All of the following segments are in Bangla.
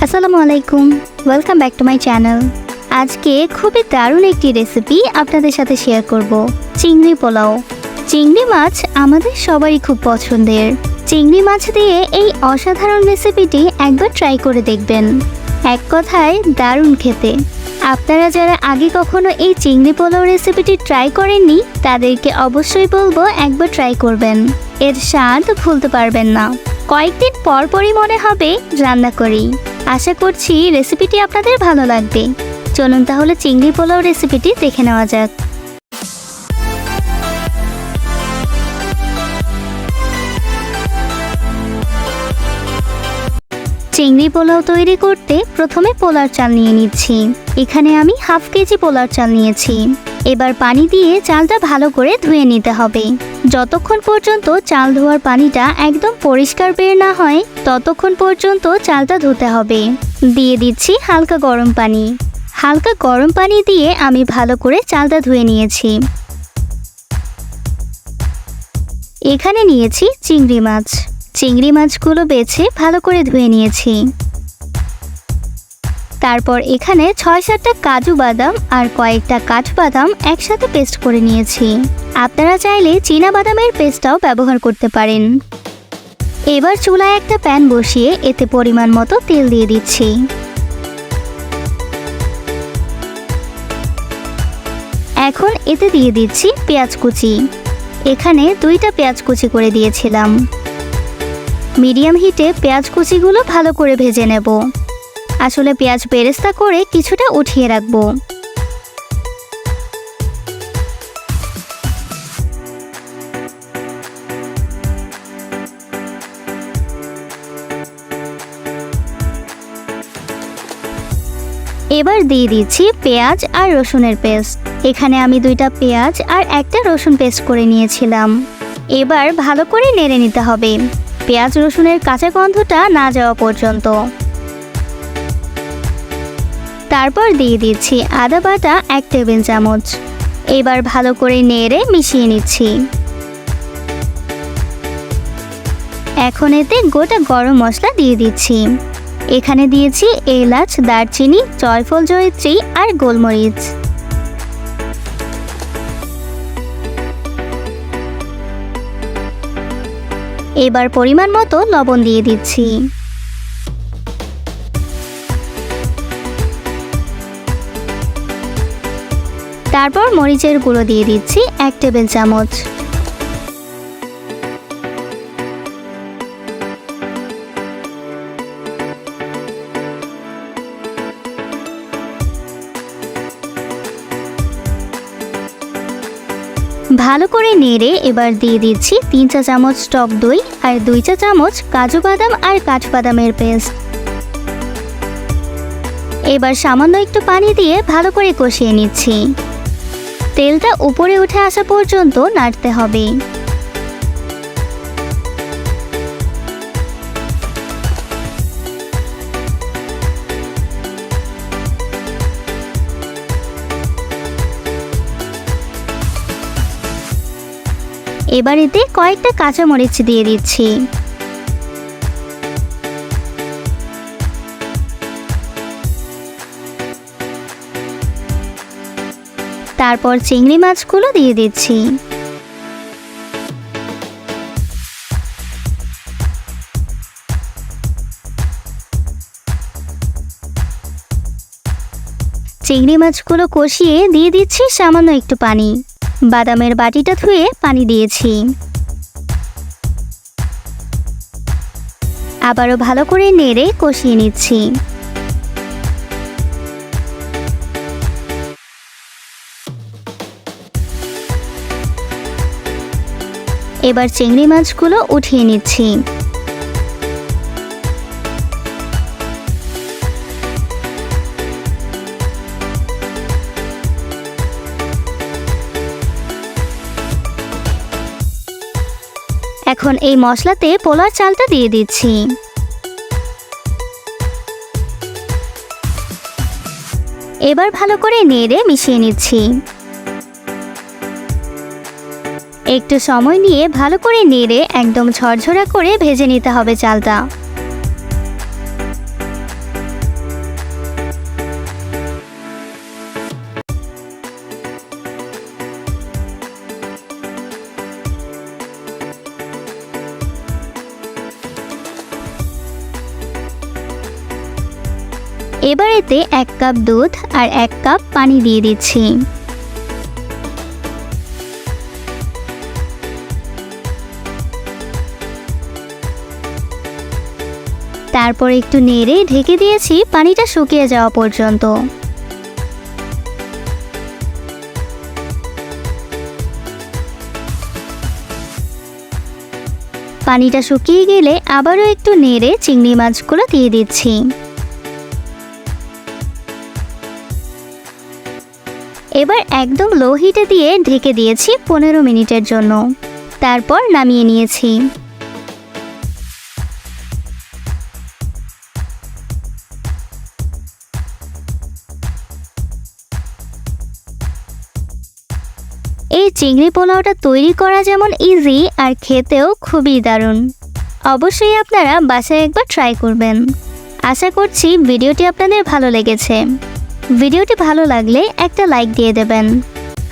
আসসালামু আলাইকুম, welcome back to my channel. আজকে খুবই দারুণ একটি রেসিপি আপনাদের সাথে শেয়ার করব, চিংড়ি পোলাও। চিংড়ি মাছ আমাদের সবারই খুব পছন্দের। চিংড়ি মাছ দিয়ে এই অসাধারণ রেসিপিটি একবার ট্রাই করে দেখবেন। এক কথায় দারুণ খেতে। আপনারা যারা আগে কখনো এই চিংড়ি পোলাও রেসিপিটি ট্রাই করেননি তাদেরকে অবশ্যই বলবো একবার ট্রাই করবেন। এর স্বাদ ভুলতে পারবেন না। কয়েকদিন পরই মনে হবে রান্না করি। আশা করছি রেসিপিটি আপনাদের ভালো লাগবে। চলুন তাহলে চিংড়ি পোলাও রেসিপিটি দেখে নেওয়া যাক। চিংড়ি পোলাও তৈরি করতে প্রথমে পোলার চাল নিয়ে নিচ্ছি। এখানে আমি হাফ কেজি পোলার চাল নিয়েছি। এবার পানি দিয়ে চালটা ভালো করে ধুয়ে নিতে হবে। যতক্ষণ পর্যন্ত চাল ধোয়ার পানিটা একদম পরিষ্কার বের না হয় ততক্ষণ পর্যন্ত চালটা ধুতে হবে। দিয়ে দিচ্ছি হালকা গরম পানি। হালকা গরম পানি দিয়ে আমি ভালো করে চালটা ধুয়ে নিয়েছি। এখানে নিয়েছি চিংড়ি মাছ। চিংড়ি মাছগুলো বেছে ভালো করে ধুয়ে নিয়েছি। তারপর এখানে 6-7টা কাজু বাদাম আর কয়েকটা কাঠবাদাম একসাথে পেস্ট করে নিয়েছি। আপনারা চাইলে চীনা বাদামের পেস্টটাও ব্যবহার করতে পারেন। এবার চুলায় একটা প্যান বসিয়ে এতে পরিমাণ মতো তেল দিয়ে দিচ্ছি। এখন এতে দিয়ে দিচ্ছি পেঁয়াজ কুচি। এখানে 2টা পেঁয়াজ কুচি করে দিয়েছিলাম। মিডিয়াম হিটে পেঁয়াজ কুচিগুলো ভালো করে ভেজে নেব। আসলে পেঁয়াজ বেরেস্তা করে কিছুটা উঠিয়ে রাখবো। এবার দিয়ে দিচ্ছি পেঁয়াজ আর রসুনের পেস্ট। এখানে আমি 2টা পেঁয়াজ আর একটা রসুন পেস্ট করে নিয়েছিলাম। এবার ভালো করে নেড়ে নিতে হবে, পেঁয়াজ রসুনের কাঁচা গন্ধটা না যাওয়া পর্যন্ত। তারপর দিয়ে দিচ্ছি আদা বাটা 1 টেবিল চামচ। এবার ভালো করে নেড়ে মিশিয়ে নিচ্ছি। এখন এতে গোটা গরম মশলা দিয়ে দিচ্ছি। এখানে দিয়েছি এলাচ, দারচিনি, জয়ফল, জয়িত্রী আর গোলমরিচ। এবার পরিমাণ মতো লবণ দিয়ে দিচ্ছি। তারপর মরিচের গুঁড়ো দিয়ে দিচ্ছি 1 টেবিল চামচ। ভালো করে নেড়ে এবার দিয়ে দিচ্ছি 3 চা চামচ টক দই আর 2 চা চামচ কাজু বাদাম আর কাঠবাদামের পেস্ট। এবার সামান্য একটু পানি দিয়ে ভালো করে কষিয়ে নিচ্ছি। তেলটা উপরে উঠে আসা পর্যন্ত নাড়তে হবে। এবার এতে কয়েকটা কাঁচামরিচ দিয়ে দিচ্ছি। তারপর চিংড়ি মাছগুলো দিয়ে দিচ্ছি। চিংড়ি মাছগুলো কষিয়ে দিয়ে দিচ্ছি সামান্য একটু পানি। বাদামের বাটিটা ধুয়ে পানি দিয়েছি। আবারও ভালো করে নেড়ে কষিয়ে নিচ্ছি। এবার চিংড়ি মাছগুলো উঠিয়ে নিচ্ছি। এখন এই মশলাতে পোলার চালটা দিয়ে দিচ্ছি। এবার ভালো করে নেড়ে মিশিয়ে নিচ্ছি। একটু সময় নিয়ে ভালো করে নেড়ে একদম ঝরঝরা করে ভেজে নিতে হবে চালটা। এবার এতে 1 কাপ দুধ আর 1 কাপ পানি দিয়ে দিচ্ছি। তারপর একটু নেড়ে ঢেকে দিয়েছি পানিটা শুকিয়ে যাওয়া পর্যন্ত। পানিটা শুকিয়ে গেলে আবারও একটু নেড়ে চিংড়ি মাছগুলো দিয়ে দিচ্ছি। এবার একদম লো হিটে দিয়ে ঢেকে দিয়েছি 15 মিনিটের জন্য। তারপর নামিয়ে নিয়েছি। এই চিংড়ি পোলাওটা তৈরি করা যেমন ইজি আর খেতেও খুবই দারুণ। অবশ্যই আপনারা বাসায় একবার ট্রাই করবেন। আশা করছি ভিডিওটি আপনাদের ভালো লেগেছে। ভিডিওটি ভালো লাগলে একটা লাইক দিয়ে দেবেন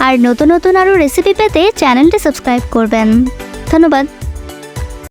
আর নতুন নতুন আরও রেসিপি পেতে চ্যানেলটি সাবস্ক্রাইব করবেন। ধন্যবাদ।